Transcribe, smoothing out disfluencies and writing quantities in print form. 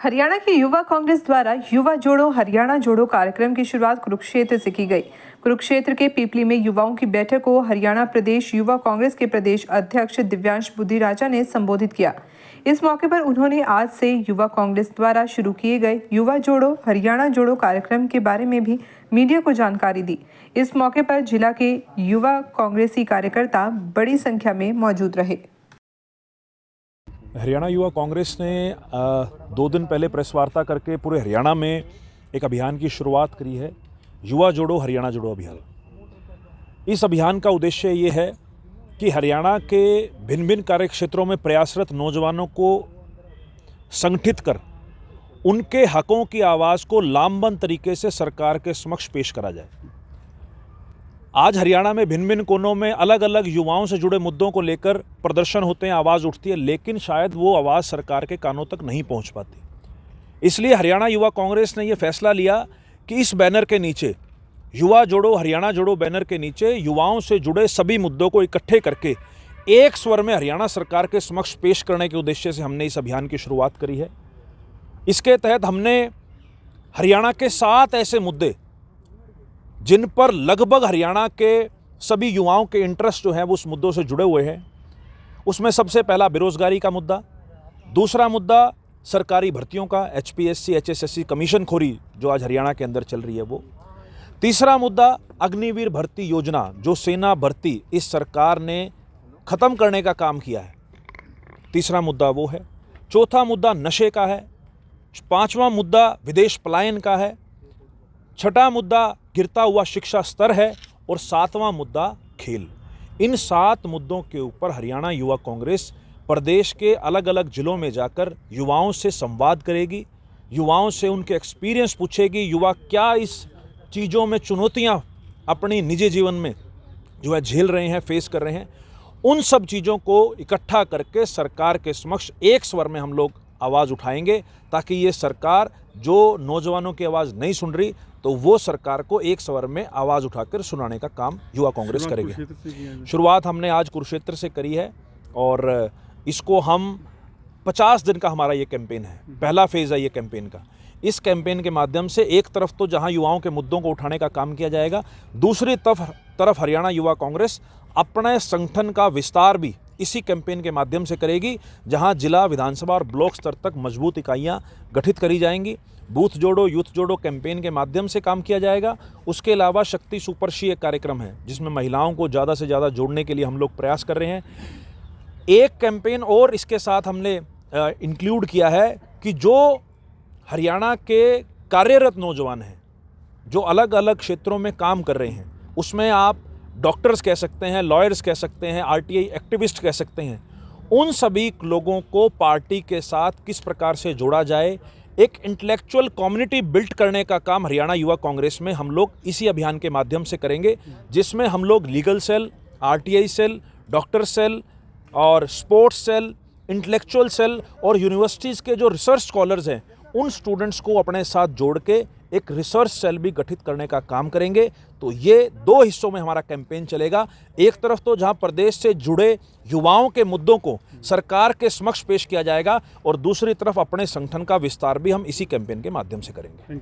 हरियाणा की युवा कांग्रेस द्वारा युवा जोड़ो हरियाणा जोड़ो कार्यक्रम की शुरुआत कुरुक्षेत्र से की गई। कुरुक्षेत्र के पीपली में युवाओं की बैठक को हरियाणा प्रदेश युवा कांग्रेस के प्रदेश अध्यक्ष दिव्यांश बुद्धिराजा ने संबोधित किया। इस मौके पर उन्होंने आज से युवा कांग्रेस द्वारा शुरू किए गए युवा जोड़ो हरियाणा जोड़ो कार्यक्रम के बारे में भी मीडिया को जानकारी दी। इस मौके पर जिला के युवा कांग्रेसी कार्यकर्ता बड़ी संख्या में मौजूद रहे। हरियाणा युवा कांग्रेस ने 2 दिन पहले प्रेस वार्ता करके पूरे हरियाणा में एक अभियान की शुरुआत करी है, युवा जोड़ो हरियाणा जोड़ो अभियान। इस अभियान का उद्देश्य ये है कि हरियाणा के भिन्न भिन्न कार्य क्षेत्रों में प्रयासरत नौजवानों को संगठित कर उनके हकों की आवाज़ को लामबंद तरीके से सरकार के समक्ष पेश करा जाए। आज हरियाणा में भिन्न भिन्न कोनों में अलग अलग युवाओं से जुड़े मुद्दों को लेकर प्रदर्शन होते हैं, आवाज़ उठती है, लेकिन शायद वो आवाज़ सरकार के कानों तक नहीं पहुंच पाती। इसलिए हरियाणा युवा कांग्रेस ने ये फैसला लिया कि इस बैनर के नीचे, युवा जोड़ो हरियाणा जोड़ो बैनर के नीचे, युवाओं से जुड़े सभी मुद्दों को इकट्ठे करके एक स्वर में हरियाणा सरकार के समक्ष पेश करने के उद्देश्य से हमने इस अभियान की शुरुआत करी है। इसके तहत हमने हरियाणा के 7 ऐसे मुद्दे जिन पर लगभग हरियाणा के सभी युवाओं के इंटरेस्ट जो हैं वो उस मुद्दों से जुड़े हुए हैं। उसमें सबसे पहला बेरोजगारी का मुद्दा, दूसरा मुद्दा सरकारी भर्तियों का, HPSC HSSC कमीशन खोरी जो आज हरियाणा के अंदर चल रही है वो, तीसरा मुद्दा अग्निवीर भर्ती योजना जो सेना भर्ती इस सरकार ने ख़त्म करने का काम किया है, तीसरा मुद्दा वो है, चौथा मुद्दा नशे का है, पांचवा मुद्दा विदेश पलायन का है, छठा मुद्दा गिरता हुआ शिक्षा स्तर है और 7वां मुद्दा खेल। इन 7 मुद्दों के ऊपर हरियाणा युवा कांग्रेस प्रदेश के अलग अलग जिलों में जाकर युवाओं से संवाद करेगी, युवाओं से उनके एक्सपीरियंस पूछेगी, युवा क्या इस चीज़ों में चुनौतियां अपनी निजी जीवन में जो है झेल रहे हैं, फेस कर रहे हैं। उन सब चीज़ों को इकट्ठा करके सरकार के समक्ष एक स्वर में हम लोग आवाज़ उठाएंगे, ताकि ये सरकार जो नौजवानों की आवाज़ नहीं सुन रही तो वो सरकार को एक स्वर में आवाज़ उठाकर सुनाने का काम युवा कांग्रेस करेगी। शुरुआत हमने आज कुरुक्षेत्र से करी है और इसको हम 50 दिन का हमारा ये कैंपेन है, पहला फेज़ है ये कैंपेन का। इस कैंपेन के माध्यम से एक तरफ तो जहां युवाओं के मुद्दों को उठाने का काम किया जाएगा, दूसरी तरफ हरियाणा युवा कांग्रेस अपने संगठन का विस्तार भी इसी कैंपेन के माध्यम से करेगी, जहां जिला, विधानसभा और ब्लॉक स्तर तक मजबूत इकाइयां गठित करी जाएंगी। बूथ जोड़ो यूथ जोड़ो कैंपेन के माध्यम से काम किया जाएगा। उसके अलावा शक्ति सुपर्शी एक कार्यक्रम है जिसमें महिलाओं को ज़्यादा से ज़्यादा जोड़ने के लिए हम लोग प्रयास कर रहे हैं। एक कैंपेन और इसके साथ हमने इंक्लूड किया है कि जो हरियाणा के कार्यरत नौजवान हैं, जो अलग अलग क्षेत्रों में काम कर रहे हैं, उसमें आप डॉक्टर्स कह सकते हैं, लॉयर्स कह सकते हैं, RTI एक्टिविस्ट कह सकते हैं, उन सभी लोगों को पार्टी के साथ किस प्रकार से जोड़ा जाए, एक इंटेलेक्चुअल कम्युनिटी बिल्ड करने का काम हरियाणा युवा कांग्रेस में हम लोग इसी अभियान के माध्यम से करेंगे, जिसमें हम लोग legal cell, RTI cell, doctor cell और स्पोर्ट्स सेल, इंटेलेक्चुअल सेल और यूनिवर्सिटीज़ के जो रिसर्च स्कॉलर्स हैं उन स्टूडेंट्स को अपने साथ जोड़ के एक रिसर्च सेल भी गठित करने का काम करेंगे। तो ये 2 हिस्सों में हमारा कैंपेन चलेगा। एक तरफ तो जहां प्रदेश से जुड़े युवाओं के मुद्दों को सरकार के समक्ष पेश किया जाएगा और दूसरी तरफ अपने संगठन का विस्तार भी हम इसी कैंपेन के माध्यम से करेंगे।